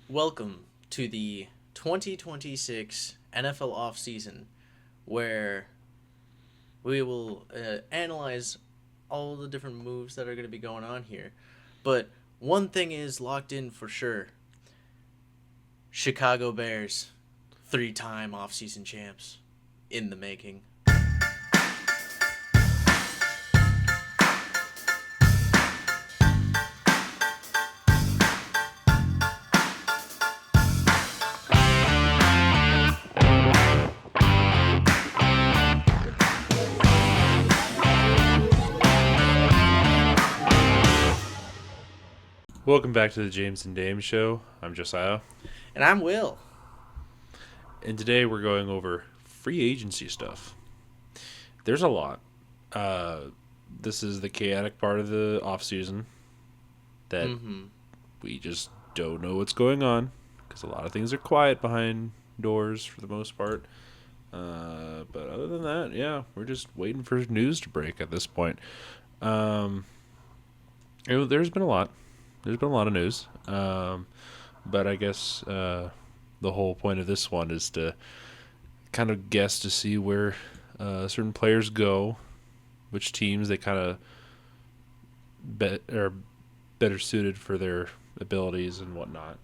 Welcome to the 2026 NFL offseason, where we will analyze all the different moves that are going to be going on here. But one thing is locked in for sure: Chicago Bears, three-time offseason champs, in the making. Welcome back to the James and Dame Show. I'm Josiah, And I'm Will. and today we're going over free agency stuff. There's a lot. Uh, this is the chaotic part of the off season that Mm-hmm. we just don't know what's going on because a lot of things are quiet behind doors for the most part. But other than that, yeah, we're just waiting for news to break at this point. Um, there's been a lot. There's been a lot of news. But I guess the whole point of this one is to kind of guess to see where certain players go, which teams they kind of are better suited for their abilities and whatnot.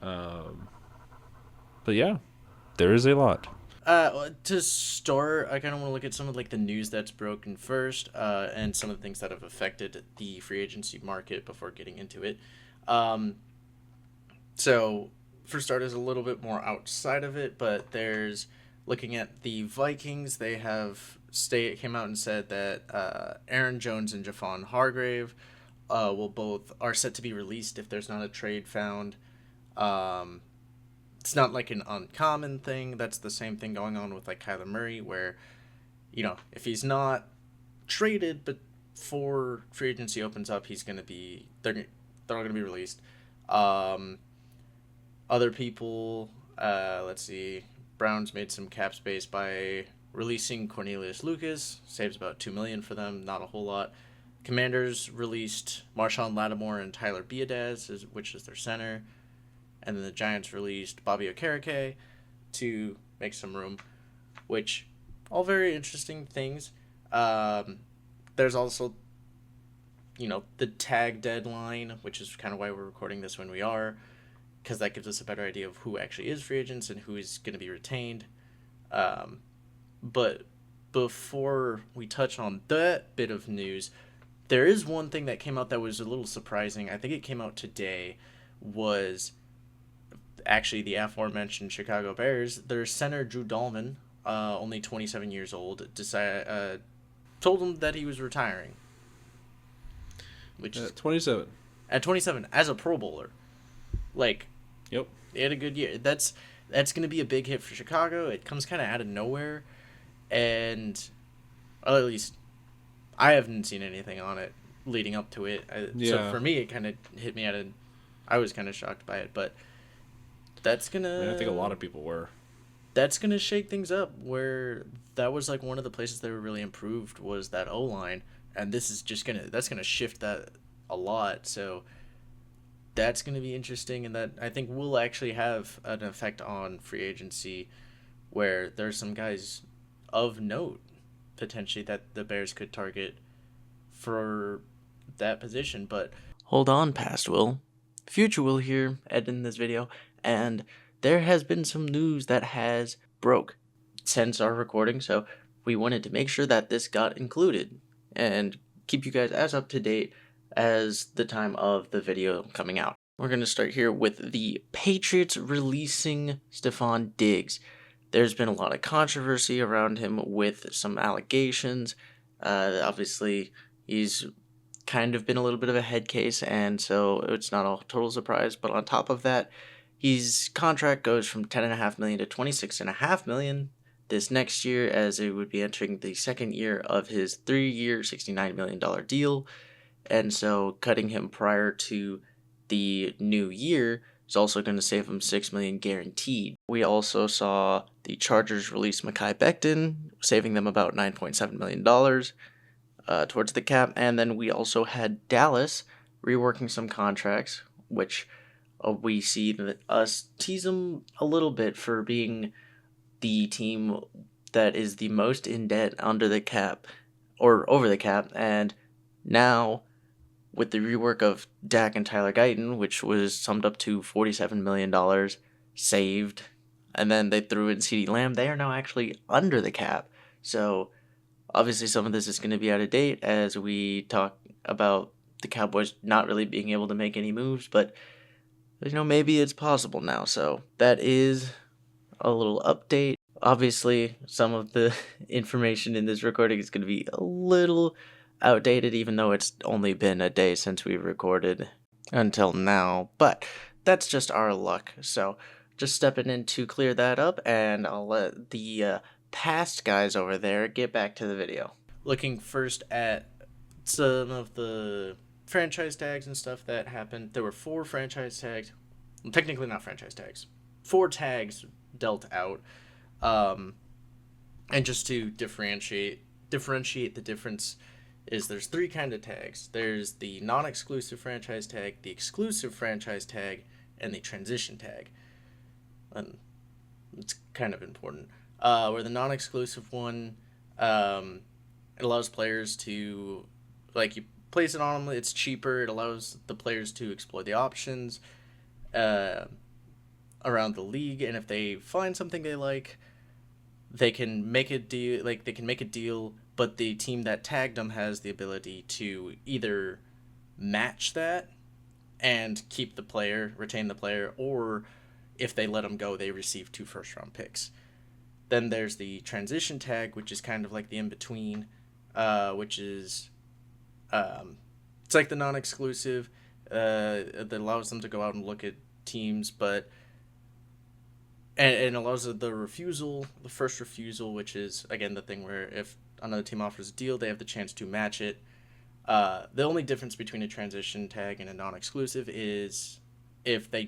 Um, but yeah, there is a lot. To start, I kind of want to look at some of like the news that's broken first, and some of the things that have affected the free agency market before getting into it. Um, so for starters, a little bit more outside of it, but there's looking at the Vikings. They have came out and said that Aaron Jones and Javon Hargrave will both are set to be released if there's not a trade found. Um, it's not like an uncommon thing. That's the same thing going on with like Kyler Murray, where if he's not traded, but before free agency opens up, he's gonna be they're all gonna be released. Um, Other people, let's see, Browns made some cap space by releasing Cornelius Lucas, saves about 2 million for them, not a whole lot. Commanders released Marshawn Lattimore and Tyler Biadasz, which is their center, and then the Giants released Bobby Okereke to make some room, which all very interesting things. Um, there's also the tag deadline, which is kind of why we're recording this when we are, because that gives us a better idea of who actually is free agents and who is going to be retained. Um, but before we touch on that bit of news, there is one thing that came out that was a little surprising. I think it came out today. Was actually the aforementioned Chicago Bears. Their center Drew Dalman, only 27 years old, told him that he was retiring, which is 27. at 27 as a Pro Bowler. Like, Yep. he had a good year. That's going to be a big hit for Chicago. It comes kind of out of nowhere, and well, at least I haven't seen anything on it leading up to it. So Yeah. for me, it kind of hit me I was kind of shocked by it, but that's I mean, I think a lot gonna of people were. that's gonna shake things up. Where that was like one of the places they were really improved was that O line, and this is just that's gonna shift that a lot. So that's going to be interesting, and that I think will actually have an effect on free agency, where there's some guys of note potentially that the Bears could target for that position. But hold on, past Will, future Will here, editing this video, and there has been some news that has broke since our recording, so we wanted to make sure that this got included and keep you guys as up to date as the time of the video coming out. We're going to start here with the Patriots releasing Stephon Diggs. There's been a lot of controversy around him with some allegations. Obviously, he's kind of been a little bit of a head case, and so it's not a total surprise. But on top of that, his contract goes from $10.5 million to $26.5 million this next year, as it would be entering the second year of his 3-year, $69 million deal. And so cutting him prior to the new year is also going to save him $6 million guaranteed. We also saw the Chargers release Mekhi Becton, saving them about $9.7 million towards the cap. And then we also had Dallas reworking some contracts, which we see us tease them a little bit for being the team that is the most in debt under the cap or over the cap, and now with the rework of Dak and Tyler Guyton, which was summed up to $47 million saved, and then they threw in CeeDee Lamb, they are now actually under the cap. So obviously some of this is going to be out of date as we talk about the Cowboys not really being able to make any moves, but maybe it's possible now. So that is a little update. Obviously, some of the information in this recording is going to be a little outdated, even though it's only been a day since we recorded until now. But that's just our luck. So just stepping in to clear that up, and I'll let the past guys over there get back to the video. Looking first at some of the franchise tags and stuff that happened. There were 4 franchise tags. Well, technically not franchise tags. 4 tags dealt out. And just to differentiate the difference is there's 3 kind of tags. There's the non-exclusive franchise tag, the exclusive franchise tag, and the transition tag. And it's kind of important. Where the non-exclusive one, it allows players to, you place it on them, it's cheaper, it allows the players to explore the options around the league, and if they find something they like, they can make a deal, but the team that tagged them has the ability to either match that and keep the player, retain the player, or if they let them go, they receive 2 first-round picks. Then there's the transition tag, which is kind of like the in-between, which is it's like the non-exclusive that allows them to go out and look at teams, but and allows the first refusal, which is, again, the thing where if another team offers a deal, they have the chance to match it. The only difference between a transition tag and a non-exclusive is if the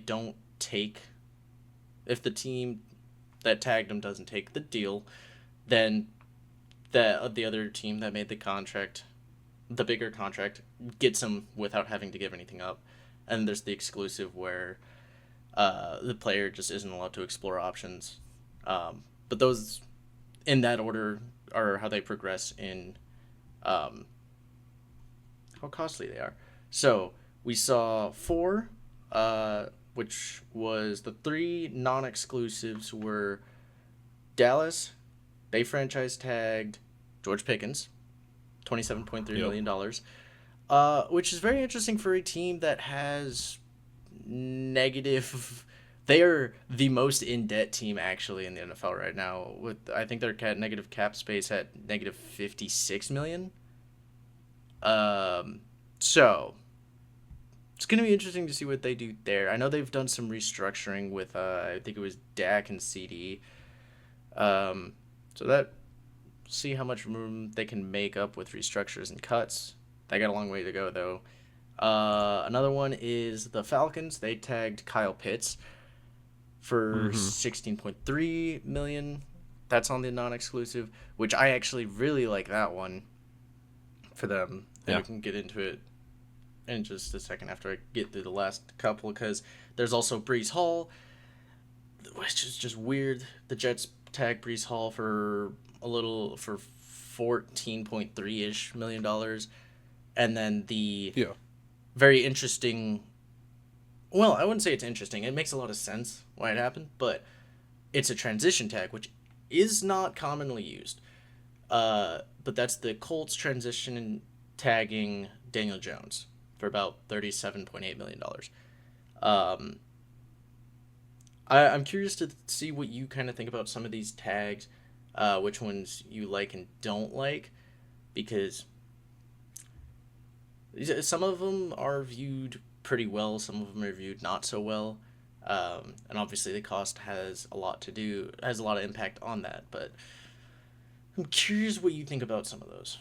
team that tagged them doesn't take the deal, then the other team that made the bigger contract, gets them without having to give anything up. And there's the exclusive where the player just isn't allowed to explore options. But those, in that order, are how they progress in how costly they are. So we saw 4, which was the 3 non-exclusives were Dallas. They franchise tagged George Pickens, $27.3 million, which is very interesting for a team that has negative. They are the most in debt team actually in the NFL right now. I think their negative cap space at negative $56 million. So it's gonna be interesting to see what they do there. I know they've done some restructuring with I think it was Dak and CD. So that, see how much room they can make up with restructures and cuts. They got a long way to go though. Another one is the Falcons. They tagged Kyle Pitts for $16.3 million. That's on the non-exclusive, which I actually really like that one for them. And we can get into it in just a second after I get through the last couple, because there's also Breece Hall, which is just weird. The Jets tagged Breece Hall for $14.3-ish million. And then the very interesting, well, I wouldn't say it's interesting. It makes a lot of sense why it happened, but it's a transition tag, which is not commonly used. But that's the Colts transition tagging Daniel Jones for about $37.8 million. I'm curious to see what you kind of think about some of these tags, which ones you like and don't like, because some of them are viewed pretty well, some of them are viewed not so well, and obviously the cost has a lot of impact on that, but I'm curious what you think about some of those.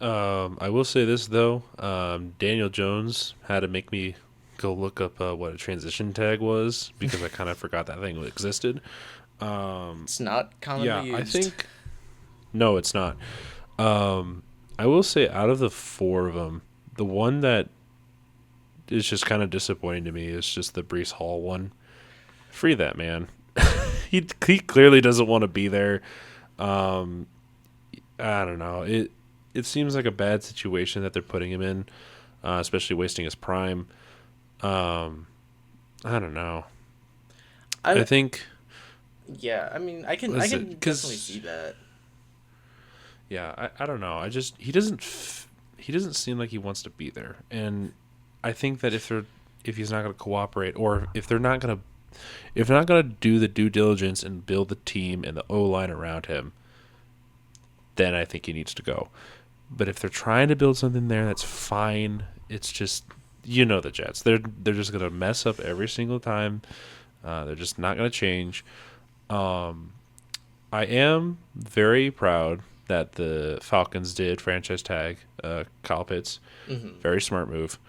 I will say this though, Daniel Jones had to make me go look up what a transition tag was, because I kind of forgot that thing existed. It's not commonly used. I think no, it's not. I will say, out of the 4 of them, the one that is just kind of disappointing to me is just the Brees Hall one. Free that man. He clearly doesn't want to be there. Um, I don't know. It seems like a bad situation that they're putting him in, especially wasting his prime. Um, I don't know. I I think Yeah, I mean, I was can it definitely because see that. yeah, I don't know. I just he doesn't seem like he wants to be there, and I think that if he's not going to cooperate, or if they're not going to do the due diligence and build the team and the O line around him, then I think he needs to go. But if they're trying to build something there, that's fine. It's just the Jets. They're just going to mess up every single time. They're just not going to change. Um, I am very proud that the Falcons did franchise tag Kyle Pitts. Hmm. Very smart move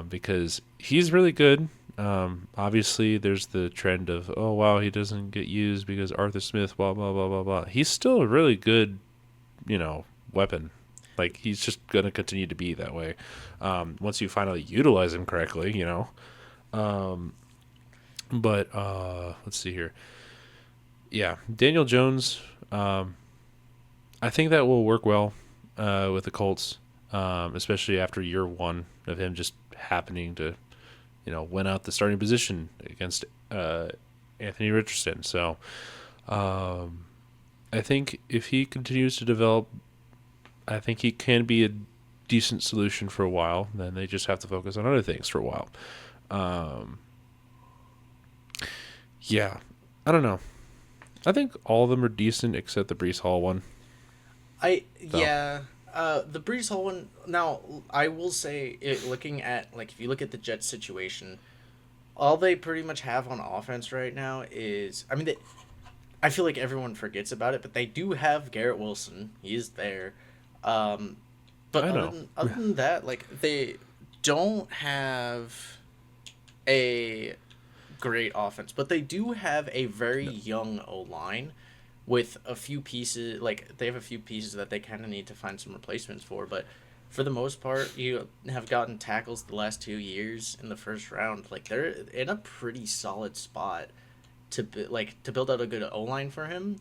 because he's really good. Obviously, there's the trend of, oh, wow, he doesn't get used because Arthur Smith, blah, blah, blah, blah, blah. He's still a really good, weapon. Like, he's just going to continue to be that way once you finally utilize him correctly. Um, but let's see here. Yeah, Daniel Jones. I think that will work well with the Colts, especially after year one of him just happening to, win out the starting position against Anthony Richardson. So um, I think if he continues to develop, I think he can be a decent solution for a while. Then they just have to focus on other things for a while. Um, yeah, I don't know. I think all of them are decent except the Brees Hall one. So Yeah, the Brees Hall one. Now, I will say, looking at like if you look at the Jets situation, all they pretty much have on offense right now is, I mean, I feel like everyone forgets about it, but they do have Garrett Wilson. He is there. Um, but I know. other than that, like they don't have a great offense, but they do have a very No. young O line with a few pieces. Like they have a few pieces that they kind of need to find some replacements for. But for the most part, you have gotten tackles the last 2 years in the first round. Like they're in a pretty solid spot to build out a good O line for him.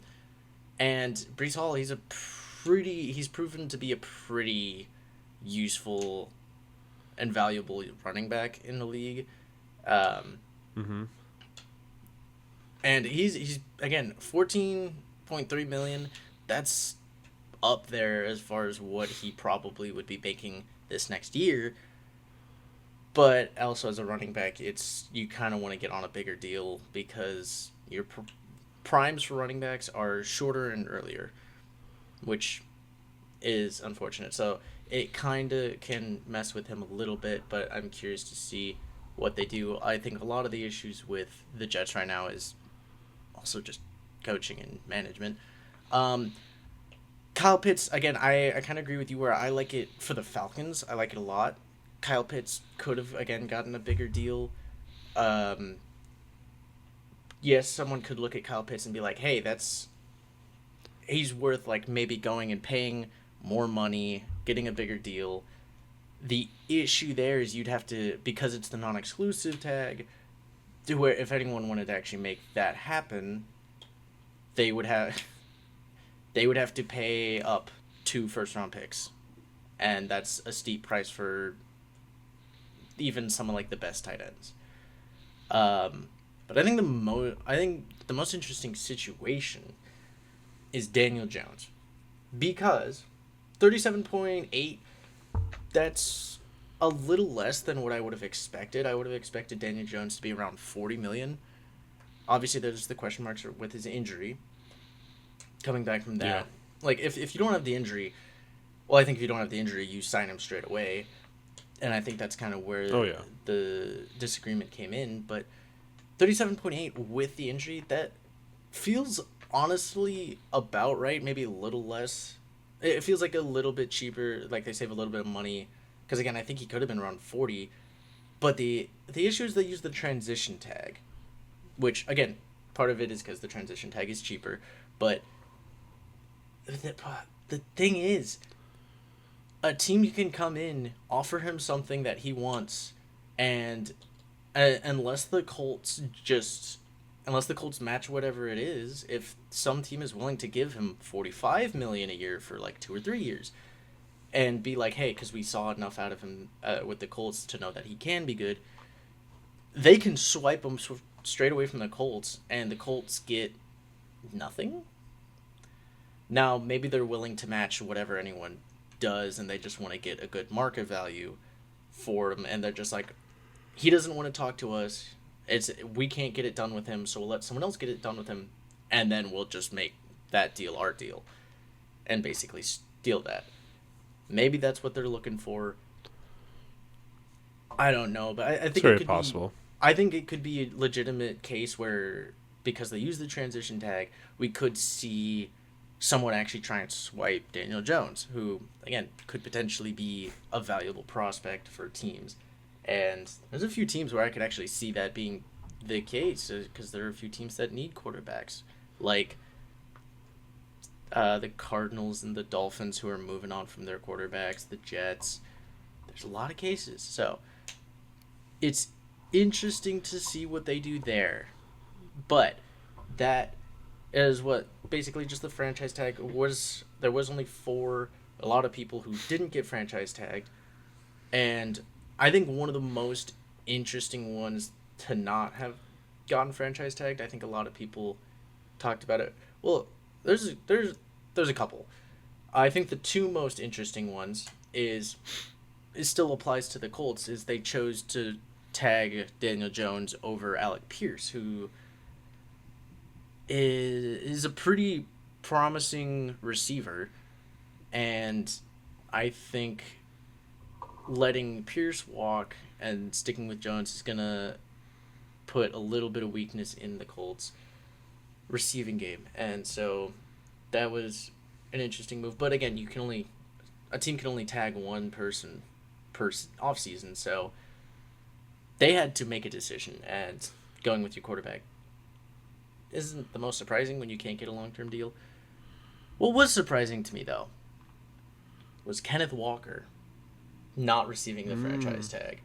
And Brees Hall, he's proven to be a pretty useful and valuable running back in the league. Um, Mm-hmm. and he's again 14.3 million. That's up there as far as what he probably would be making this next year. But also as a running back, it's you kind of want to get on a bigger deal because your primes for running backs are shorter and earlier, which is unfortunate. So it kind of can mess with him a little bit, but I'm curious to see what they do. I think a lot of the issues with the Jets right now is also just coaching and management. Um, Kyle Pitts, again, I kind of agree with you where I like it for the Falcons. I like it a lot. Kyle Pitts could have, again, gotten a bigger deal. Um, yes, someone could look at Kyle Pitts and be like, hey, he's worth like maybe going and paying more money, getting a bigger deal. The issue there is you'd have to, because it's the non-exclusive tag, to where if anyone wanted to actually make that happen, they would have they would have to pay up 2 first round picks, and that's a steep price for even some of like the best tight ends. Um, but I think the most interesting situation is Daniel Jones because 37.8, that's a little less than what I would have expected. I would have expected Daniel Jones to be around 40 million. Obviously, there's the question marks with his injury. Coming back from Yeah. that, like if you don't have the injury, well, I think if you don't have the injury, you sign him straight away, and I think that's kind of Oh where yeah. the disagreement came in. But 37.8 with the injury, that feels honestly about right. Maybe a little less. It feels like a little bit cheaper. Like they save a little bit of money, because again, I think he could have been around 40. But the issue is they use the transition tag, which again, part of it is because the transition tag is cheaper. But the thing is, a team can come in, offer him something that he wants, And unless the Colts match whatever it is, if some team is willing to give him 45 million a year for like 2 or 3 years and be like, hey, because we saw enough out of him with the Colts to know that he can be good, they can swipe him straight away from the Colts, and the Colts get nothing. Now, maybe they're willing to match whatever anyone does, and they just want to get a good market value for him, and they're just like, he doesn't want to talk to us. We can't get it done with him, so we'll let someone else get it done with him, and then we'll just make that deal our deal, and basically steal that. Maybe that's what they're looking for. I don't know, but I think It's very it could possible. I think it could be a legitimate case where, because they use the transition tag, we could see someone actually try and swipe Daniel Jones, who, again, could potentially be a valuable prospect for teams. And there's a few teams where I could actually see that being the case, because there are a few teams that need quarterbacks, like the Cardinals and the Dolphins, who are moving on from their quarterbacks, the Jets. There's a lot of cases. So it's interesting to see what they do there. But that is what basically just the franchise tag was. There was only a lot of people who didn't get franchise tagged. And I think one of the most interesting ones to not have gotten franchise tagged, I think a lot of people talked about it. Well, there's a couple. I think the two most interesting ones is it still applies to the Colts, is they chose to tag Daniel Jones over Alec Pierce, who is a pretty promising receiver, and I think letting Pierce walk and sticking with Jones is gonna put a little bit of weakness in the Colts receiving game, and so that was an interesting move. But again, a team can only tag one person per off season, so they had to make a decision, and going with your quarterback isn't the most surprising when you can't get a long-term deal. What was surprising to me, though, was Kenneth Walker not receiving the franchise tag.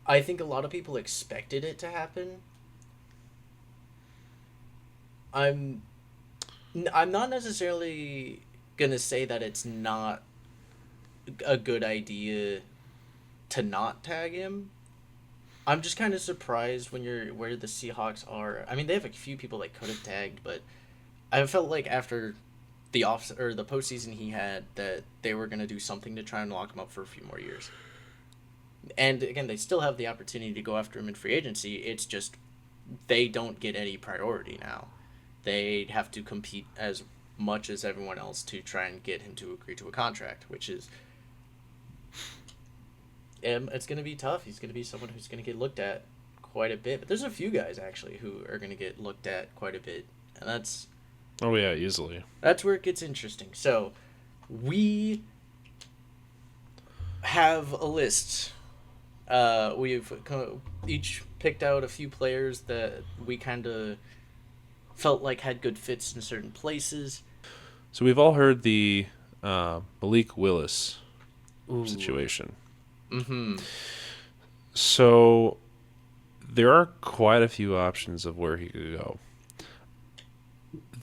I think a lot of people expected it to happen. I'm not necessarily gonna say that it's not a good idea to not tag him. I'm just kind of surprised when you're where the Seahawks are. I mean, they have a few people they could have tagged, but I felt like after the the postseason he had, that they were gonna do something to try and lock him up for a few more years. And again, they still have the opportunity to go after him in free agency. It's just they don't get any priority now. They have to compete as much as everyone else to try and get him to agree to a contract, which is it's going to be tough. He's going to be someone who's going to get looked at quite a bit. But there's a few guys actually who are going to get looked at quite a bit, and that's Easily. that's where it gets interesting. So we have a list. We've each picked out a few players that we kind of felt like had good fits in certain places. So we've all heard the Malik Willis Ooh. situation. Mm-hmm. So there are quite a few options of where he could go.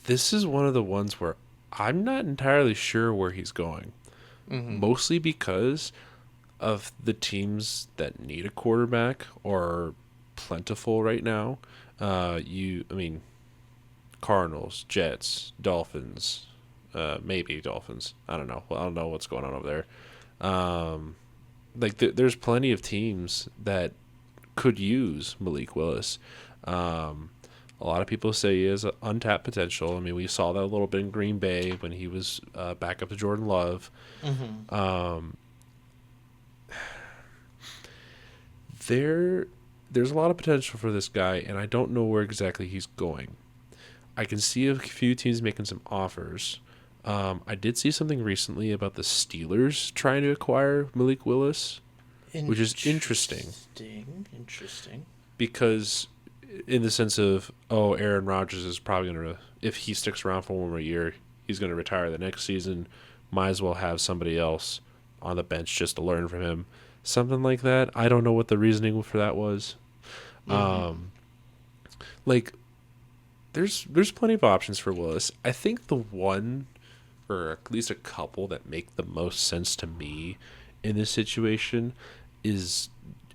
This is one of the ones where I'm not entirely sure where he's going. Mm-hmm. Mostly because of the teams that need a quarterback are plentiful right now. Cardinals, Jets, Dolphins, maybe Dolphins. I don't know. Well, I don't know what's going on over there. There's plenty of teams that could use Malik Willis. A lot of people say he has untapped potential. I mean, we saw that a little bit in Green Bay when he was back up to Jordan Love. Mm-hmm. There's a lot of potential for this guy, and I don't know where exactly he's going. I can see a few teams making some offers. I did see something recently about the Steelers trying to acquire Malik Willis, which is interesting. Interesting. Because in the sense of, Aaron Rodgers is probably going to, if he sticks around for one more year, he's going to retire the next season. Might as well have somebody else on the bench just to learn from him. something like that. I don't know what the reasoning for that was. Mm-hmm. Like there's plenty of options for Willis. I think the one, or at least a couple, that make the most sense to me in this situation is,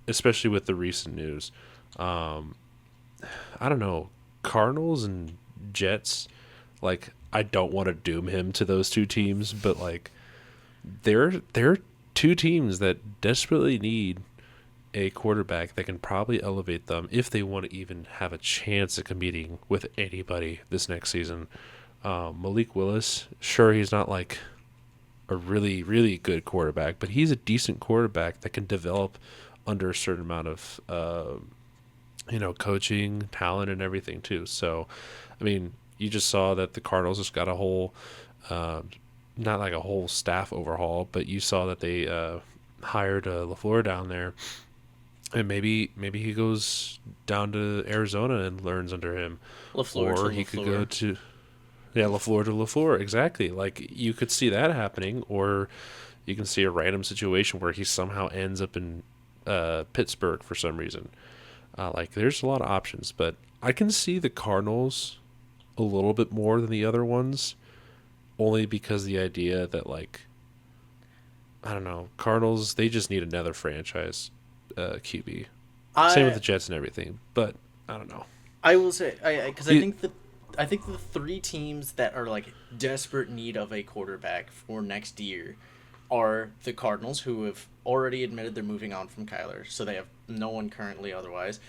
especially with the recent news, um, I don't know, Cardinals and Jets. Like, I don't want to doom him to those two teams, but like they're two teams that desperately need a quarterback that can probably elevate them if they want to even have a chance at competing with anybody this next season. Malik Willis, sure, he's not like a really, really good quarterback, but he's a decent quarterback that can develop under a certain amount of, coaching, talent, and everything, too. So, I mean, you just saw that the Cardinals just got a whole, uh, not like a whole staff overhaul, but you saw that they hired LaFleur down there, and maybe he goes down to Arizona and learns under him, LaFleur to or he could go LaFleur. to LaFleur to LaFleur, exactly. Like you could see that happening, or you can see a random situation where he somehow ends up in Pittsburgh for some reason. Like there's a lot of options, but I can see the Cardinals a little bit more than the other ones, only because the idea that like I don't know, Cardinals they just need another franchise QB. Same with I the Jets and everything, but I don't know. I will say because It, I think the three teams that are like desperate need of a quarterback for next year are the Cardinals, who have already admitted they're moving on from Kyler, so they have no one currently otherwise.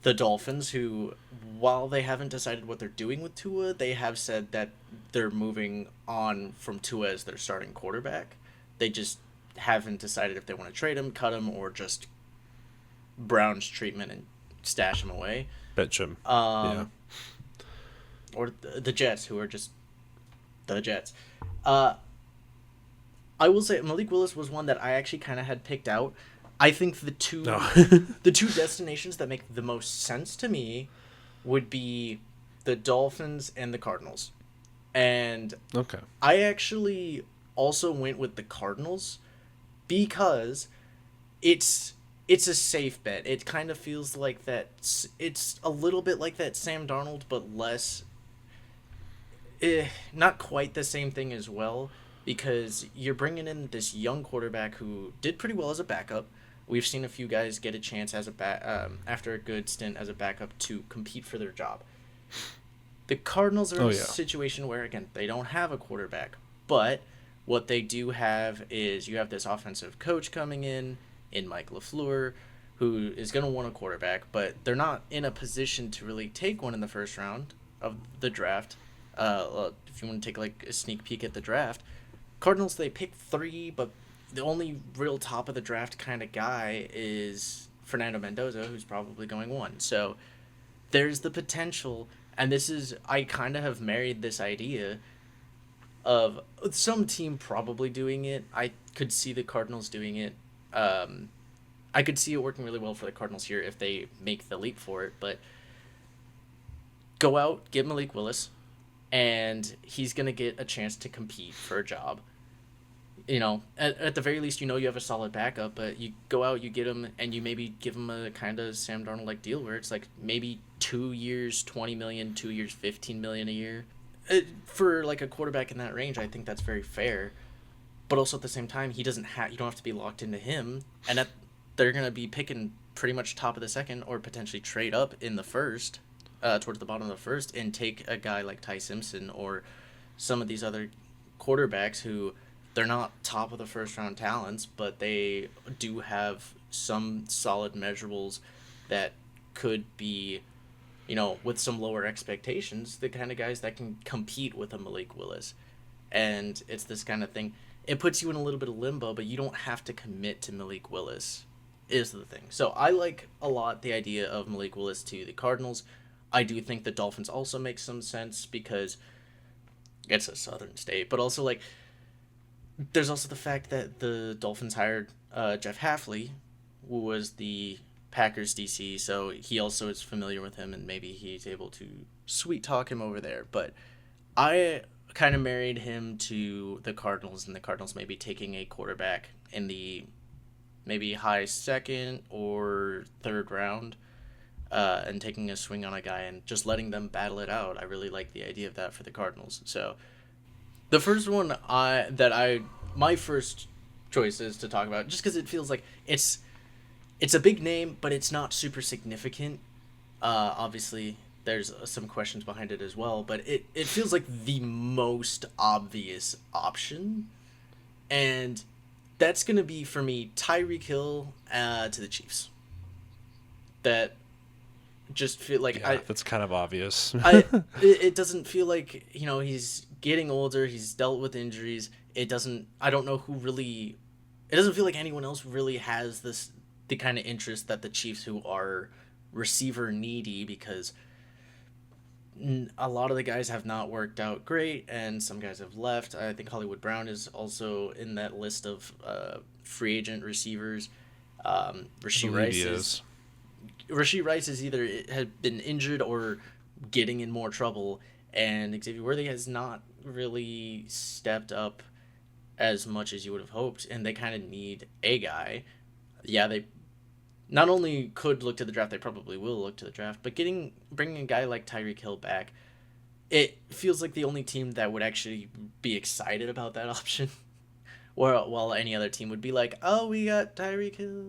The Dolphins, who, while they haven't decided what they're doing with Tua, they have said that they're moving on from Tua as their starting quarterback. They just haven't decided if they want to trade him, cut him, or just Brown's treatment and stash him away. Betchem. Yeah. Um, or the Jets, who are just the Jets. Uh, I will say Malik Willis was one that I actually kind of had picked out. I think No. the two destinations that make the most sense to me would be the Dolphins and the Cardinals. And Okay. I actually also went with the Cardinals because it's a safe bet. It kind of feels like that. It's a little bit like that Sam Darnold, but less. Not quite the same thing as well, because you're bringing in this young quarterback who did pretty well as a backup. We've seen a few guys get a chance as after a good stint as a backup to compete for their job. The Cardinals are in Oh a yeah. situation where again they don't have a quarterback, but what they do have is you have this offensive coach coming in Mike LaFleur, who is going to want a quarterback, but they're not in a position to really take one in the first round of the draft. If you want to take like a sneak peek at the draft, Cardinals they pick three, but the only real top of the draft kind of guy is Fernando Mendoza, who's probably going one. So there's the potential, and this is I kind of have married this idea of some team probably doing it. I could see the Cardinals doing it. Um, I could see it working really well for the Cardinals here if they make the leap for it. But go out, get Malik Willis, and he's gonna get a chance to compete for a job. At the very least, you have a solid backup, but you go out, you get him, and you maybe give him a kind of Sam Darnold like deal where it's like maybe 2 years, 20 million, 2 years, 15 million a year. For like a quarterback in that range, I think that's very fair. But also at the same time, he doesn't have you don't have to be locked into him, and they're gonna be picking pretty much top of the second or potentially trade up in the first, towards the bottom of the first, and take a guy like Ty Simpson or some of these other quarterbacks who they're not top of the first round talents, but they do have some solid measurables that could be, with some lower expectations, the kind of guys that can compete with a Malik Willis. And it's this kind of thing. It puts you in a little bit of limbo, but you don't have to commit to Malik Willis, is the thing. So I like a lot the idea of Malik Willis to the Cardinals. I do think the Dolphins also make some sense because it's a southern state, but also like there's also the fact that the Dolphins hired Jeff Hafley, who was the Packers DC, so he also is familiar with him, and maybe he's able to sweet talk him over there. But I kind of married him to the Cardinals, and the Cardinals maybe taking a quarterback in the maybe high second or third round, and taking a swing on a guy and just letting them battle it out. I really like the idea of that for the Cardinals. So the first one my first choice is to talk about, just because it feels like it's a big name, but it's not super significant. Obviously, there's some questions behind it as well, but it feels like the most obvious option, and that's gonna be for me Tyreek Hill to the Chiefs. That just feel like Yeah, that's kind of obvious. it doesn't feel like, he's getting older. He's dealt with injuries. It doesn't. I don't know who really. It doesn't feel like anyone else really has the kind of interest that the Chiefs, who are receiver needy, because a lot of the guys have not worked out great, and some guys have left. I think Hollywood Brown is also in that list of free agent receivers. I believe he is. Rashee Rice is either had been injured or getting in more trouble, and Xavier Worthy has not really stepped up as much as you would have hoped, and they kind of need a guy. Yeah, they not only could look to the draft, they probably will look to the draft, but bringing a guy like Tyreek Hill back, it feels like the only team that would actually be excited about that option. While any other team would be like, "Oh, we got Tyreek Hill,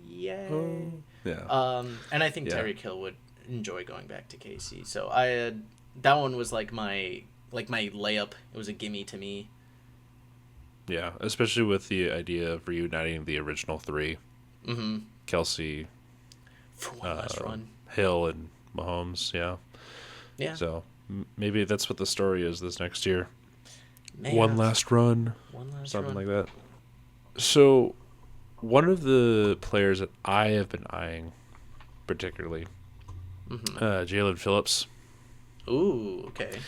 yay!" Oh, yeah. And I think Yeah. Tyreek Hill would enjoy going back to KC. So I had that one was like my layup. It was a gimme to me. Yeah, especially with the idea of reuniting the original three: Mm-hmm. Kelsey, For one last run. Hill, and Mahomes. Yeah. Yeah. So maybe that's what the story is this next year. Man, One last run, One last something run. like that. So, one of the players that I have been eyeing, particularly, Mm-hmm. Jalen Phillips. Ooh, okay.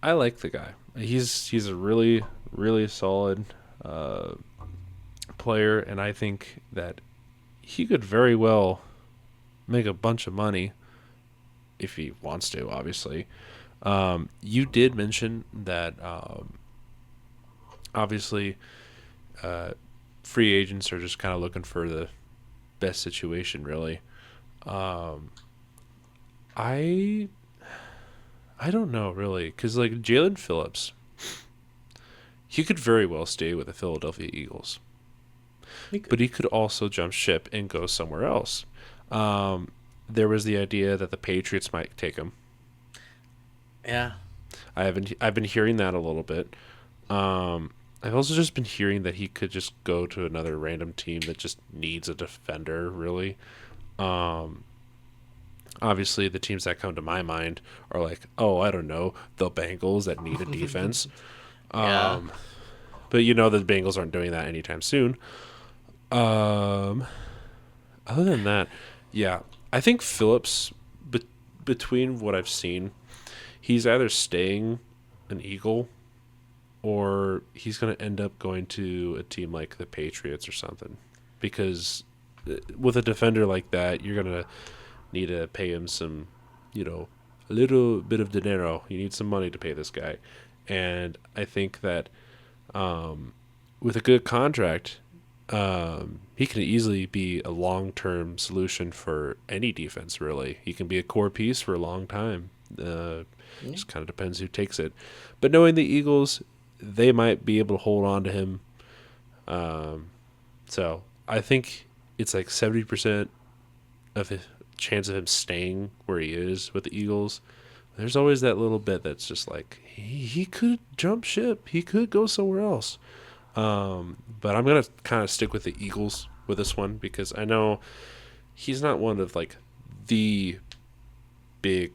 I like the guy. He's a really really solid uh, player, and I think that he could very well make a bunch of money if he wants to. Obviously, you did mention that obviously uh, free agents are just kind of looking for the best situation. Really, um, I I don't know really because like Jalen Phillips, he could very well stay with the Philadelphia Eagles, We could. but he could also jump ship and go somewhere else. Um, there was the idea that the Patriots might take him. Yeah. I've been hearing that a little bit. I've also just been hearing that he could just go to another random team that just needs a defender. Really, um, obviously the teams that come to my mind are like, oh, I don't know, the Bengals that need a defense. Yeah. Um, but you know the Bengals aren't doing that anytime soon. Um, other than that, yeah, I think Phillips, between what I've seen, he's either staying an Eagle or he's going to end up going to a team like the Patriots or something. Because with a defender like that, you're going to need to pay him some, a little bit of dinero. You need some money to pay this guy. And I think that with a good contract, he can easily be a long-term solution for any defense, really. He can be a core piece for a long time. Just kind of depends who takes it. But knowing the Eagles, they might be able to hold on to him. So I think it's like 70% of his chance of him staying where he is with the Eagles. There's always that little bit that's just like he could jump ship. He could go somewhere else. But I'm gonna kind of stick with the Eagles with this one because I know he's not one of like the big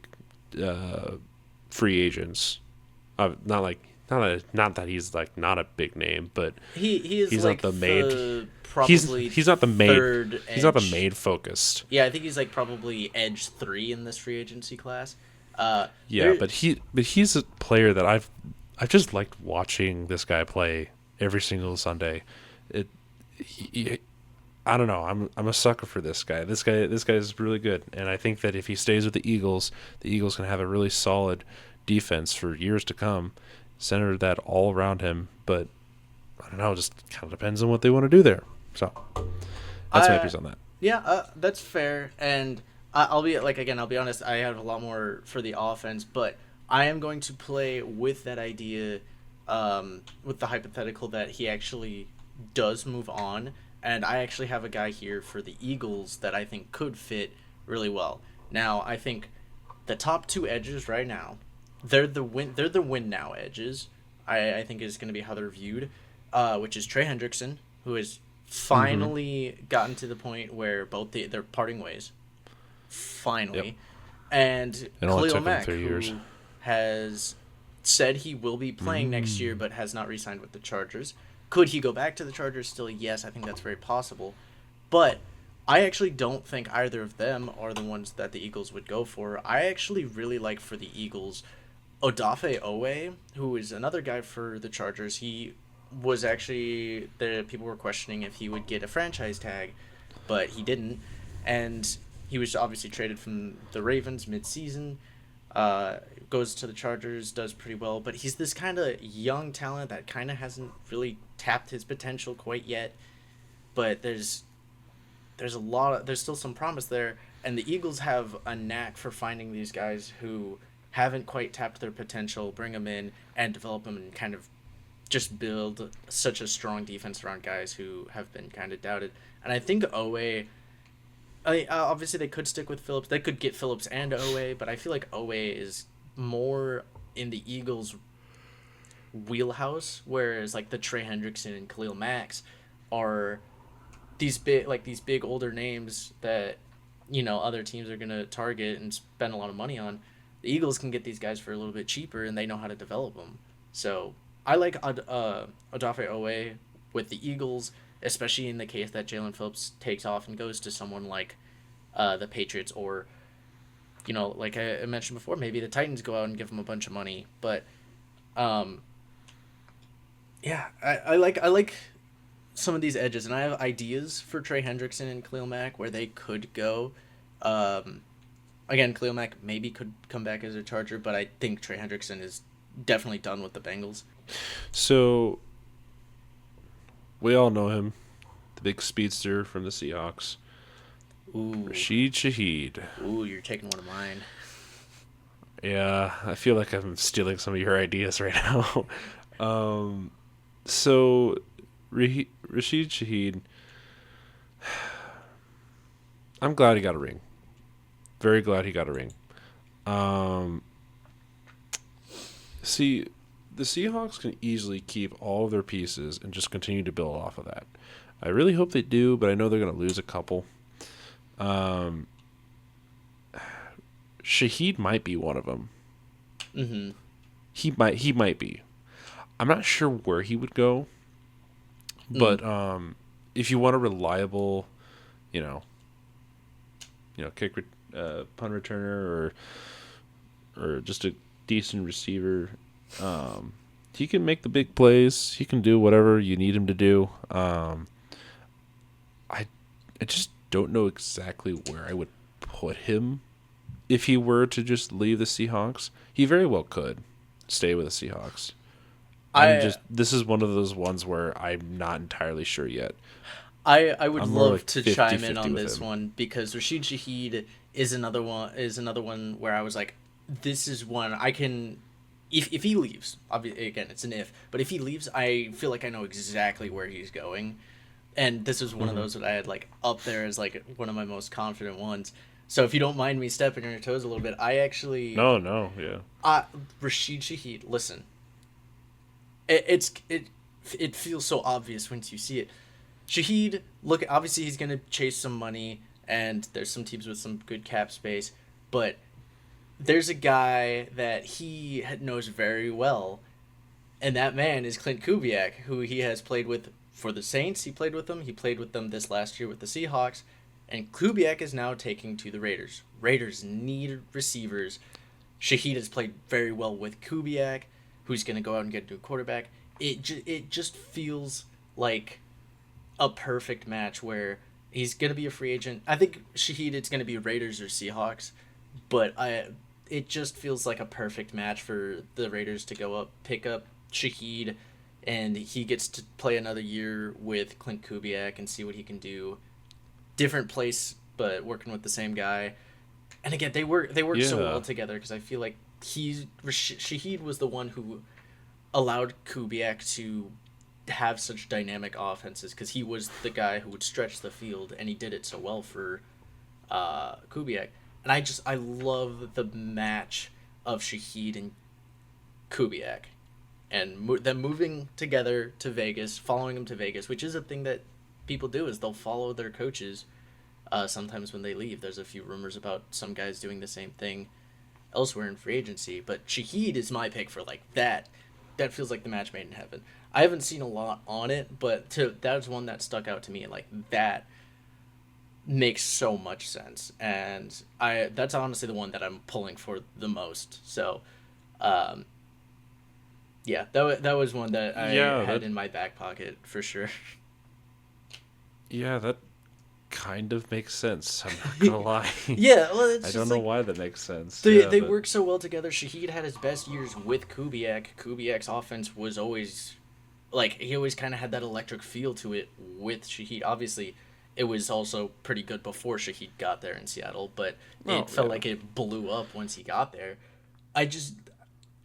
free agents. Not that he's like not a big name, but He is he's like not the main. probably He's not the main. third He's not the edge. main focused. Yeah, I think he's like probably edge 3 in this free agency class. Yeah, but he's a player that I've just liked watching this guy play every single Sunday. It he, I don't know. I'm a sucker for this guy. This guy is really good, and I think that if he stays with the Eagles can have a really solid defense for years to come, centered that all around him. But I don't know. It just kind of depends on what they want to do there. So that's my I piece on that. Yeah, that's fair. And I'll be like again, I'll be honest. I have a lot more for the offense, but I am going to play with that idea, with the hypothetical that he actually does move on. And I actually have a guy here for the Eagles that I think could fit really well. Now, I think the top two edges right now, they're the win now edges. I think is going to be how they're viewed, which is Trey Hendrickson, who has Mm-hmm. finally gotten to the point where they're parting ways, Yep. finally, and It only Khalil took him Mack, 3 years. who has said he will be playing next year Mm. but has not re-signed with the Chargers. Could he go back to the Chargers still? Yes, I think that's very possible. But I actually don't think either of them are the ones that the Eagles would go for. I actually really like for the Eagles Odafe Owe, who is another guy for the Chargers. He was actually the people were questioning if he would get a franchise tag, but he didn't, and he was obviously traded from the Ravens mid-season. Goes to the Chargers, does pretty well, but he's this kind of young talent that kind of hasn't really tapped his potential quite yet. But there's still some promise there, and the Eagles have a knack for finding these guys who haven't quite tapped their potential, bring them in and develop them, and kind of just build such a strong defense around guys who have been kind of doubted. And I think Owe, obviously they could stick with Phillips. They could get Phillips and Owe, but I feel like Owe is more in the Eagles' wheelhouse, whereas like the Trey Hendrickson and Khalil Max are these big older names that other teams are gonna target and spend a lot of money on. The Eagles can get these guys for a little bit cheaper, and they know how to develop them. So I like Odafe Owe with the Eagles, especially in the case that Jalen Phillips takes off and goes to someone like the Patriots, or like I mentioned before, maybe the Titans go out and give him a bunch of money. But um, yeah, I like some of these edges, and I have ideas for Trey Hendrickson and Khalil Mack where they could go. Um, Again, Khalil Mack maybe could come back as a Charger, but I think Trey Hendrickson is definitely done with the Bengals. So we all know him, the big speedster from the Seahawks, Ooh, Rashid Shaheed. you're taking one of mine. Yeah, I feel like I'm stealing some of your ideas right now. um, so Rashid Shaheed, I'm glad he got a ring. Very glad he got a ring. Um, See, the Seahawks can easily keep all of their pieces and just continue to build off of that. I really hope they do, but I know they're going to lose a couple. Um, Shaheed might be one of them. Mm-hmm. He might be. I'm not sure where he would go, Mm-hmm. but if you want a reliable, you know, punt returner or just a decent receiver, um, he can make the big plays. He can do whatever you need him to do. I I just don't know exactly where I would put him if he were to just leave the Seahawks. He very well could stay with the Seahawks. I This is one of those ones where I'm not entirely sure yet. I would I'm more love like to chime in fifty-fifty on with this him. one because Rashid Shaheed is another one where I was like, this is one I can. If he leaves, obviously again it's an if, but if he leaves, I feel like I know exactly where he's going, and this is one of Hmm. those that I had like up there as like one of my most confident ones. So if you don't mind me stepping on your toes a little bit, I actually No, no, yeah. Rashid Shaheed. Listen, it feels so obvious once you see it. Shaheed, look, obviously he's gonna chase some money, and there's some teams with some good cap space, but there's a guy that he knows very well, and that man is Clint Kubiak, who he has played with for the Saints. He played with them. He played with them this last year with the Seahawks, and Kubiak is now taking to the Raiders. Raiders need receivers. Shaheed has played very well with Kubiak, who's going to go out and get a new quarterback. It just feels like a perfect match where he's going to be a free agent. I think Shaheed it's going to be Raiders or Seahawks, but it just feels like a perfect match for the Raiders to go up pick up Shaheed and he gets to play another year with Clint Kubiak and see what he can do. Different place, but working with the same guy. And again, they work so well Yeah. together because I feel like Shahid was the one who allowed Kubiak to have such dynamic offenses because he was the guy who would stretch the field, and he did it so well for Kubiak. And I love the match of Shahid and Kubiak, and them moving together to Vegas, following them to Vegas, which is a thing that people do is they'll follow their coaches. Sometimes when they leave, there's a few rumors about some guys doing the same thing elsewhere in free agency. But Shahid is my pick for like that. That feels like the match made in heaven. I haven't seen a lot on it, but that's one that stuck out to me. Like that makes so much sense, and I that's honestly the one that I'm pulling for the most. So, um, yeah, that was one that I Yeah, had in my back pocket for sure. that kind of makes sense. I'm not gonna lie. Yeah, well, I it's don't just know like why that makes sense. they Yeah, they but work so well together. Shahid had his best years with Kubiak. Kubiak's offense was always like he always kind of had that electric feel to it with Shahid. Obviously, it was also pretty good before Shahid got there in Seattle, but oh it felt yeah, like it blew up once he got there. I just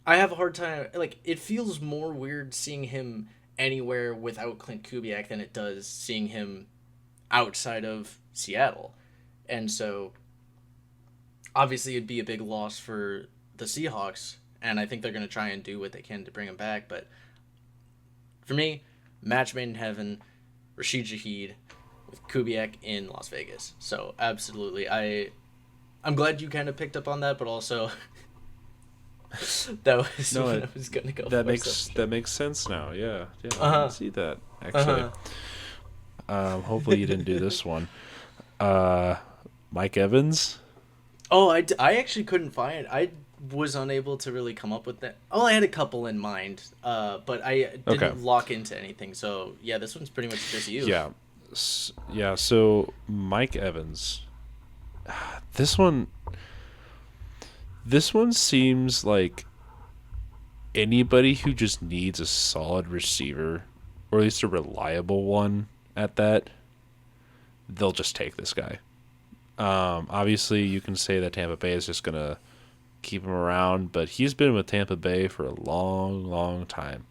I have a hard time like it feels more weird seeing him anywhere without Clint Kubiak than it does seeing him outside of Seattle. And so obviously it'd be a big loss for the Seahawks, and I think they're going to try and do what they can to bring him back. But for me, match made in heaven, Rashid Shaheed with Kubiak in Las Vegas. So absolutely, I'm glad you kind of picked up on that, but also that was no, what I was going to go that for. So makes sense now. Yeah, yeah, I uh didn't huh, see that uh actually. huh. Hopefully you didn't do this one. Uh, Mike Evans. Oh, I actually couldn't find. I was unable to really come up with that. Oh, I had a couple in mind, but I Okay. didn't lock into anything. So yeah, this one's pretty much just you. Yeah. Yeah. So Mike Evans. This one. This one seems like anybody who just needs a solid receiver, or at least a reliable one at that, they'll just take this guy. Obviously, you can say that Tampa Bay is just gonna keep him around, but he's been with Tampa Bay for a long, long time.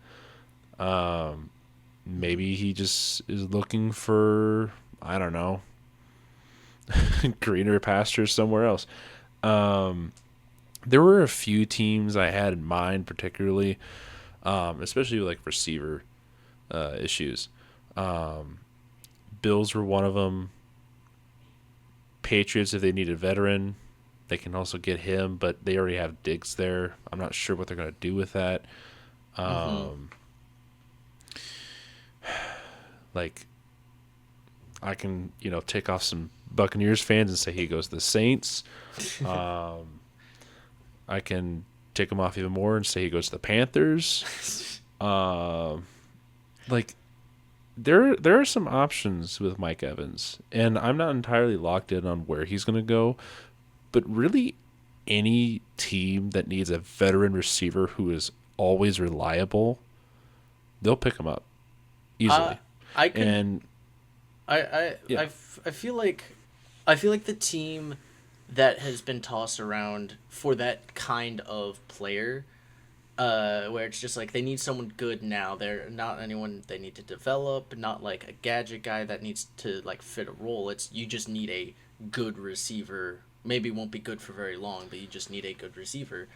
Maybe he just is looking for, I don't know, greener pastures somewhere else. There were a few teams I had in mind, particularly, especially with like receiver issues. Bills were one of them. Patriots, if they need a veteran, they can also get him, but they already have Diggs there. I'm not sure what they're going to do with that. Mm-hmm. Like, I can, take off some Buccaneers fans and say he goes to the Saints. I can take him off even more and say he goes to the Panthers. Like, there are some options with Mike Evans, and I'm not entirely locked in on where he's going to go, but really any team that needs a veteran receiver who is always reliable, they'll pick him up Uh, easily. I could. And yeah, I feel like the team that has been tossed around for that kind of player, where it's just like they need someone good now. They're not anyone they need to develop, not like a gadget guy that needs to like fit a role. It's you just need a good receiver. Maybe won't be good for very long, but you just need a good receiver.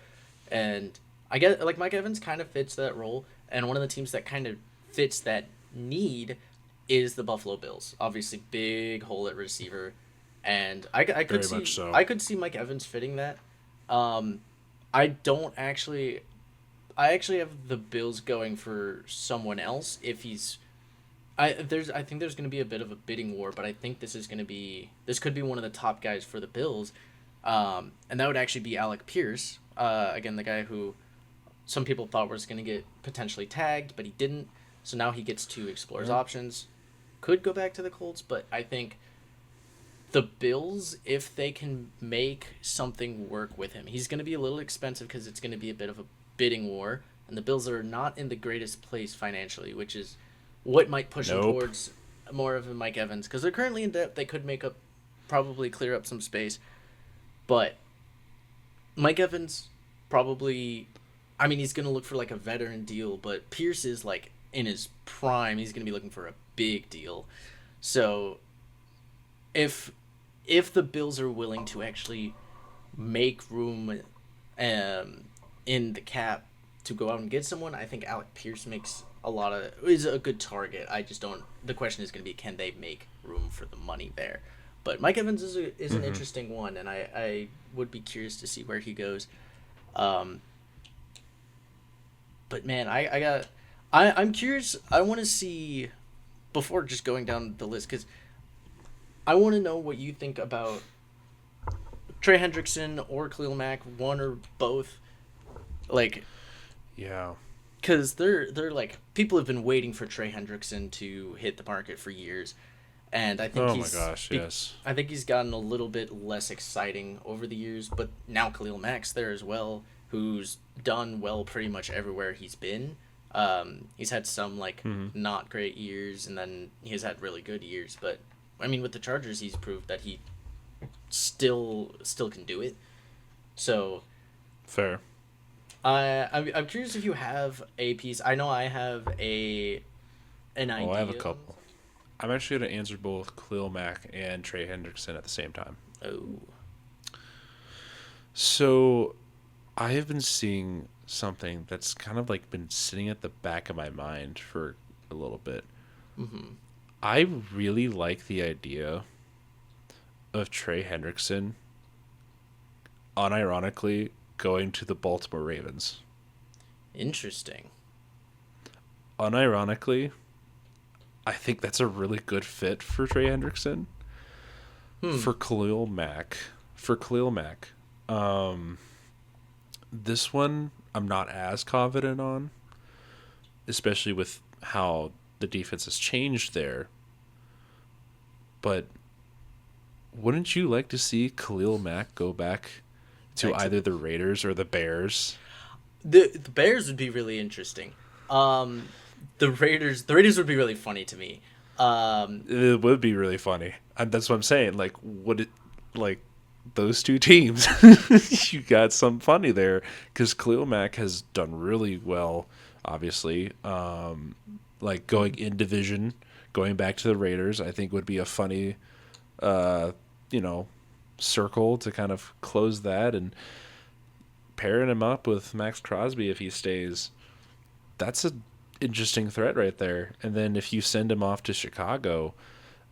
And I get like Mike Evans kind of fits that role, and one of the teams that kind of fits that need is the Buffalo Bills. Obviously, big hole at receiver, and very much so. I could see Mike Evans fitting that. Um, I don't actually. I actually have the Bills going for someone else if he's. I think there's going to be a bit of a bidding war, but I think this could be one of the top guys for the Bills, and that would actually be Alec Pierce. Again, the guy who some people thought was going to get potentially tagged, but he didn't. So now he gets to explore his Yeah. options. Could go back to the Colts, but I think the Bills, if they can make something work with him, he's going to be a little expensive because it's going to be a bit of a bidding war. and the Bills are not in the greatest place financially, which is what might push them Nope. towards more of a Mike Evans because they're currently in debt. They could make up, probably clear up some space, but Mike Evans probably. I mean, he's gonna look for like a veteran deal, but Pierce is like in his prime. He's gonna be looking for a big deal. So if the Bills are willing to actually make room in the cap to go out and get someone, I think Alec Pierce is a good target. I just don't. The question is going to be, can they make room for the money there? But Mike Evans is an interesting one, and I would be curious to see where he goes. Um, but man, I'm curious. I want to see before just going down the list because I want to know what you think about Trey Hendrickson or Khalil Mack, one or both. Like, Yeah. because they're like people have been waiting for Trey Hendrickson to hit the market for years, and Oh my gosh, yes. I think he's gotten a little bit less exciting over the years. But now Khalil Mack's there as well, who's done well pretty much everywhere he's been. He's had some like not great years, and then he's had really good years. But I mean, with the Chargers, he's proved that he still can do it. So Fair. I'm curious if you have a piece. I know I have an Oh, I have a idea. couple. I'm actually going to answer both Khalil Mack and Trey Hendrickson at the same time. Oh, So, I have been seeing something that's kind of like been sitting at the back of my mind for a little bit. mm-hmm. I really like the idea of Trey Hendrickson unironically going to the Baltimore Ravens. Interesting. Unironically, I think that's a really good fit for Trey Hendrickson. Hmm. For Khalil Mack, for Khalil Mack, um, this one I'm not as confident on, especially with how the defense has changed there. But wouldn't you like to see Khalil Mack go back to Back to either the Raiders or the Bears? the Bears would be really interesting. Um, the Raiders would be really funny to me. Um, It would be really funny. And that's what I'm saying. Like, would it, like, those two teams, you got some funny there because Khalil Mack has done really well, obviously. Like, going in division, going back to the Raiders, I think would be a funny, uh, you know, circle to kind of close that and pairing him up with Max Crosby if he stays. That's a interesting threat right there. And then if you send him off to Chicago,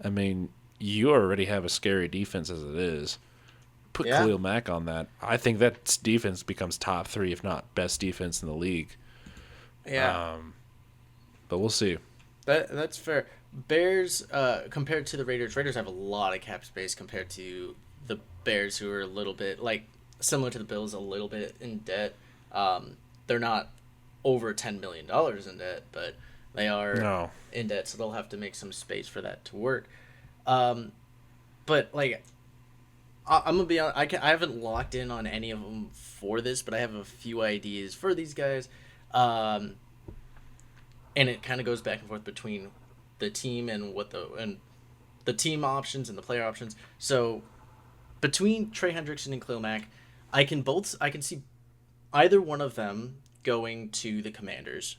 I mean, you already have a scary defense as it is. Put yeah, Khalil Mack on that. I think that defense becomes top three, if not best defense in the league. yeah. But we'll see. That's fair. Bears, compared to the Raiders, Raiders have a lot of cap space compared to the Bears, who are a little bit like similar to the Bills, a little bit in debt. They're not over $10 million in debt, but they are No. in debt, so they'll have to make some space for that to work. Um, but like, I'm gonna be honest, I haven't locked in on any of them for this, but I have a few ideas for these guys. Um, and it kind of goes back and forth between the team and the team options and the player options. So between Trey Hendrickson and Khalil Mack, I can see either one of them going to the Commanders,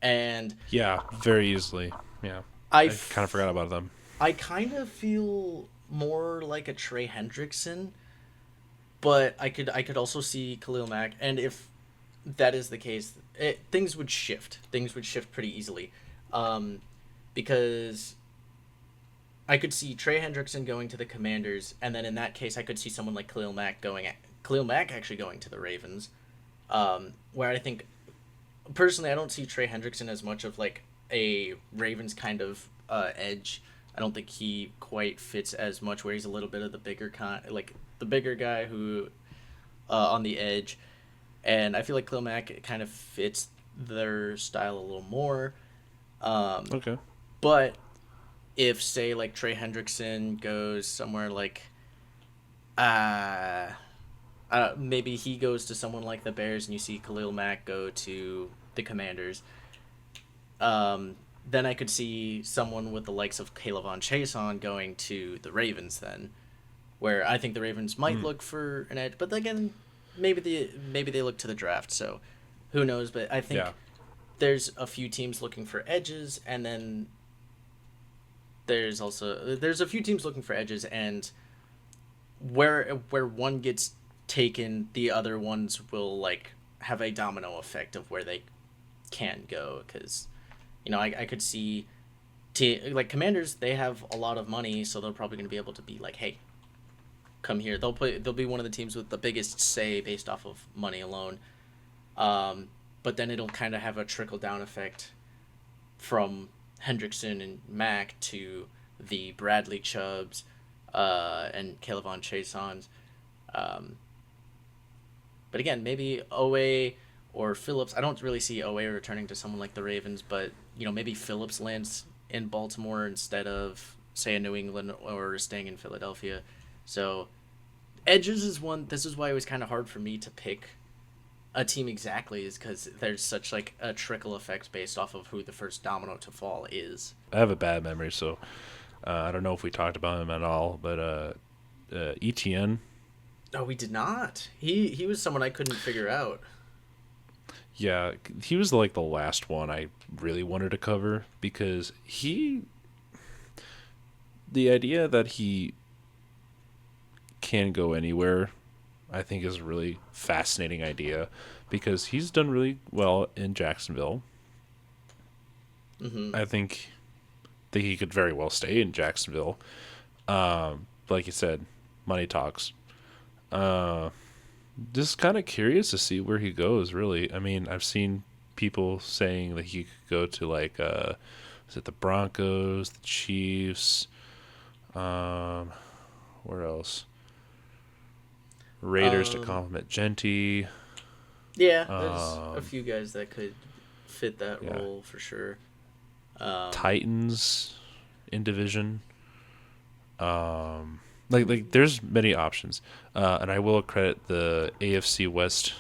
and Yeah, very easily. Yeah. I I kind of forgot about them. I kind of feel more like a Trey Hendrickson, but I could also see Khalil Mack, and if that is the case, things would shift. Things would shift pretty easily, um, because I could see Trey Hendrickson going to the Commanders, and then in that case, I could see someone like Khalil Mack actually going to the Ravens, where I think personally I don't see Trey Hendrickson as much of like a Ravens kind of edge. I don't think he quite fits as much where he's a little bit of the bigger like the bigger guy who on the edge, and I feel like Khalil Mack kind of fits their style a little more. Um, Okay. but if say like Trey Hendrickson goes somewhere like uh maybe he goes to someone like the Bears, and you see Khalil Mack go to the Commanders. Then I could see someone with the likes of Kayvon Chason going to the Ravens then, where I think the Ravens might look for an edge, but again, maybe they look to the draft. So who knows? But I think Yeah. there's a few teams looking for edges, and then there's a few teams looking for edges, and where one gets taken, the other ones will like have a domino effect of where they can go. Because I could see like Commanders, they have a lot of money, so they're probably going to be able to be like, hey, come here. They'll be one of the teams with the biggest say based off of money alone. But then it'll kind of have a trickle down effect from Hendrickson and Mack to the Bradley Chubbs and Kayvon Chasons. But again, maybe Owe or Phillips. I don't really see Owe returning to someone like the Ravens, but maybe Phillips lands in Baltimore instead of, say, a New England or staying in Philadelphia. So edges is one. This is why it was kind of hard for me to pick a team exactly, is because there's such like a trickle effect based off of who the first domino to fall is. I have a bad memory, so I don't know if we talked about him at all, but ETN. No, we did not. He was someone I couldn't figure out. Yeah, he was like the last one I really wanted to cover because the idea that he can go anywhere, I think is a really fascinating idea because he's done really well in Jacksonville. Mm-hmm. I think he could very well stay in Jacksonville. Like you said, money talks. Just kind of curious to see where he goes, really. I mean, I've seen people saying that he could go to like is it the Broncos, the Chiefs, where else? Raiders to complement Genty. Yeah, there's a few guys that could fit that role for sure. Titans in division. Like there's many options, and I will credit the AFC West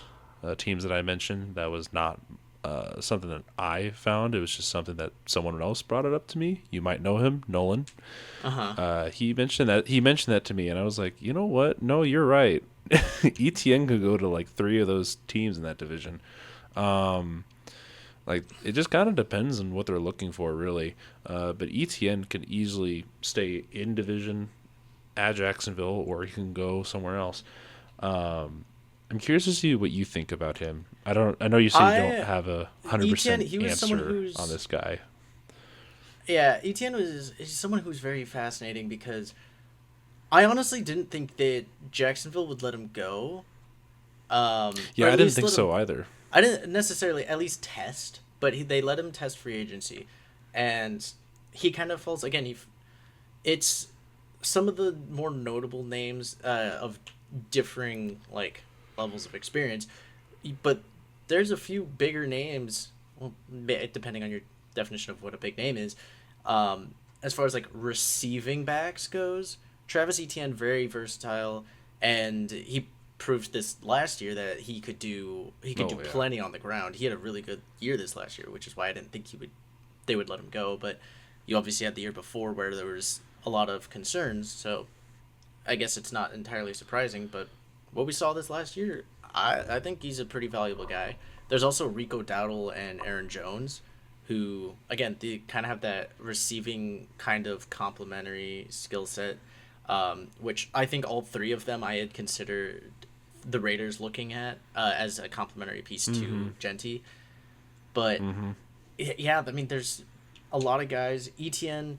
teams that I mentioned. That was not something that I found. It was just something that someone else brought it up to me. You might know him, Nolan. He mentioned that to me, and I was like, you know what? No, you're right. ETN could go to like 3 of those teams in that division. Like it just kind of depends on what they're looking for, really. But ETN can easily stay in division at Jacksonville, or he can go somewhere else. I'm curious to see what you think about him. I know you say you don't have a 100% answer on this guy. Yeah, Etienne is someone who's very fascinating because I honestly didn't think that Jacksonville would let him go. Yeah, I didn't think so either. I didn't necessarily at least test, but they let him test free agency, and he kind of falls again. It's some of the more notable names of differing like levels of experience, but there's a few bigger names. Well, depending on your definition of what a big name is, as far as like receiving backs goes, Travis Etienne very versatile, and he proved this last year that he could do plenty on the ground. He had a really good year this last year, which is why I didn't think they would let him go. But you obviously had the year before where there was a lot of concerns, so I guess it's not entirely surprising. But what we saw this last year, I think he's a pretty valuable guy. There's also Rico Dowdle and Aaron Jones, who again they kind of have that receiving kind of complementary skill set, which I think all 3 of them I had considered the Raiders looking at as a complementary piece to Genty. But yeah, I mean, there's a lot of guys. Etienne,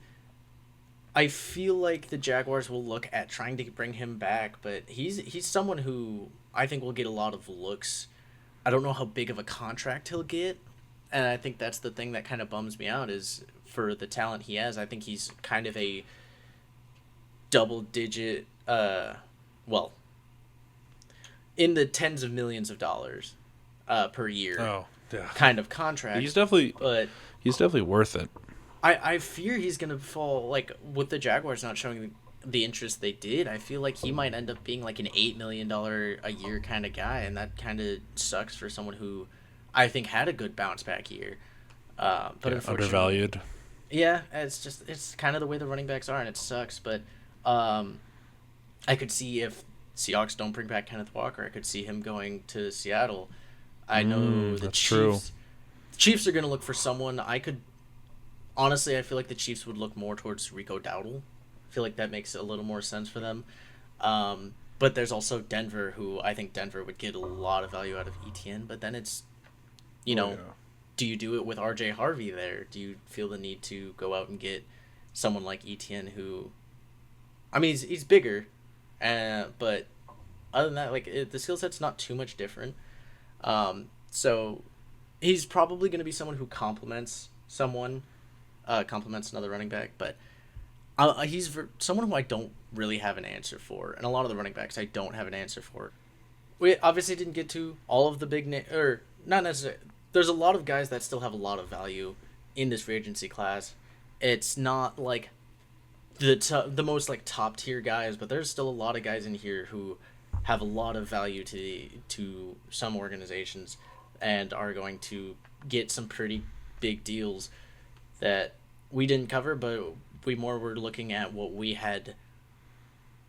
I feel like the Jaguars will look at trying to bring him back, but he's someone who I think will get a lot of looks. I don't know how big of a contract he'll get, and I think that's the thing that kind of bums me out is for the talent he has. I think he's kind of a double-digit, in the tens of millions of dollars per year kind of contract. He's definitely worth it. I fear he's going to fall, like, with the Jaguars not showing the interest they did, I feel like he might end up being like an $8 million a year kind of guy, and that kind of sucks for someone who I think had a good bounce back year. But unfortunately, undervalued. yeah, it's kind of the way the running backs are, and it sucks. But I could see if Seahawks don't bring back Kenneth Walker, I could see him going to Seattle. I know the that's Chiefs. true. The Chiefs are going to look for someone. Honestly, I feel like the Chiefs would look more towards Rico Dowdle. I feel like that makes a little more sense for them. But there's also Denver, who I think Denver would get a lot of value out of ETN. But then it's, do you do it with RJ Harvey there? Do you feel the need to go out and get someone like ETN who, I mean, he's bigger, but other than that, like the skill set's not too much different. So he's probably going to be someone who complements another running back, but he's someone who I don't really have an answer for, and a lot of the running backs I don't have an answer for. We obviously didn't get to all of the or not necessarily. There's a lot of guys that still have a lot of value in this free agency class. It's not like the most like top tier guys, but there's still a lot of guys in here who have a lot of value to some organizations and are going to get some pretty big deals that we didn't cover, but we more were looking at what we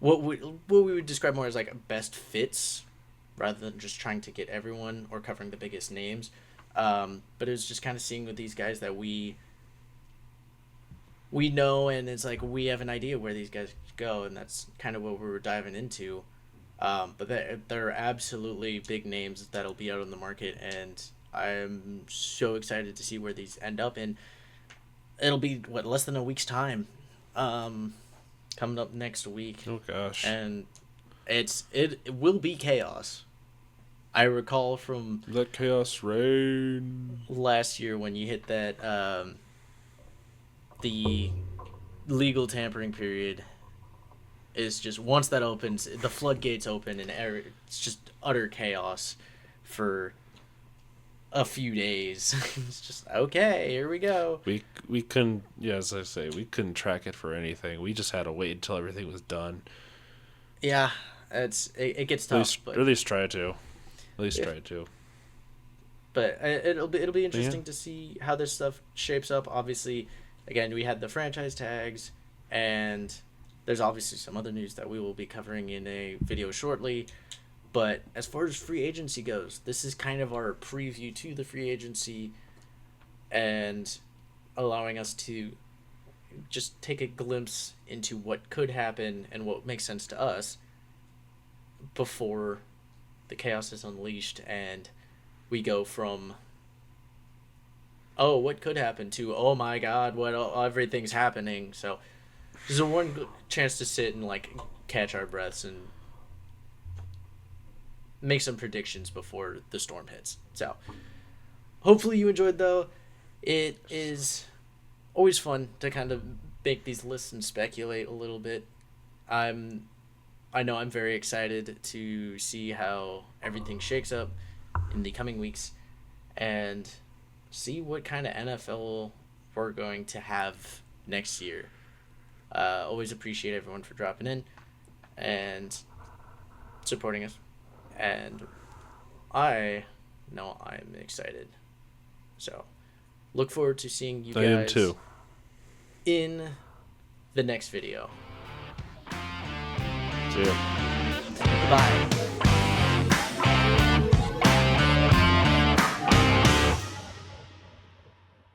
would describe more as like best fits rather than just trying to get everyone or covering the biggest names. But it was just kind of seeing with these guys that we know, and it's like we have an idea where these guys go, and that's kind of what we were diving into. But there are absolutely big names that'll be out on the market, and I'm so excited to see where these end up. And it'll be less than a week's time, coming up next week. Oh gosh! And it will be chaos. I recall from Let chaos reign. last year when you hit that the legal tampering period is just, once that opens, the floodgates open, and it's just utter chaos for a few days. It's just, okay, here we go. We couldn't, as I say, we couldn't track it for anything. We just had to wait until everything was done. Yeah, it gets tough. At least try to. Try to. But it'll be interesting to see how this stuff shapes up. Obviously, again, we had the franchise tags, and there's obviously some other news that we will be covering in a video shortly. But as far as free agency goes, this is kind of our preview to the free agency and allowing us to just take a glimpse into what could happen and what makes sense to us before the chaos is unleashed and we go from, oh, what could happen, to, oh my god, everything's happening. So there's one good chance to sit and like catch our breaths and make some predictions before the storm hits. So hopefully you enjoyed, though. It is always fun to kind of make these lists and speculate a little bit. I know I'm very excited to see how everything shakes up in the coming weeks and see what kind of NFL we're going to have next year. Always appreciate everyone for dropping in and supporting us. And I know I'm excited. So look forward to seeing you guys. I am too. In the next video. See ya. Bye.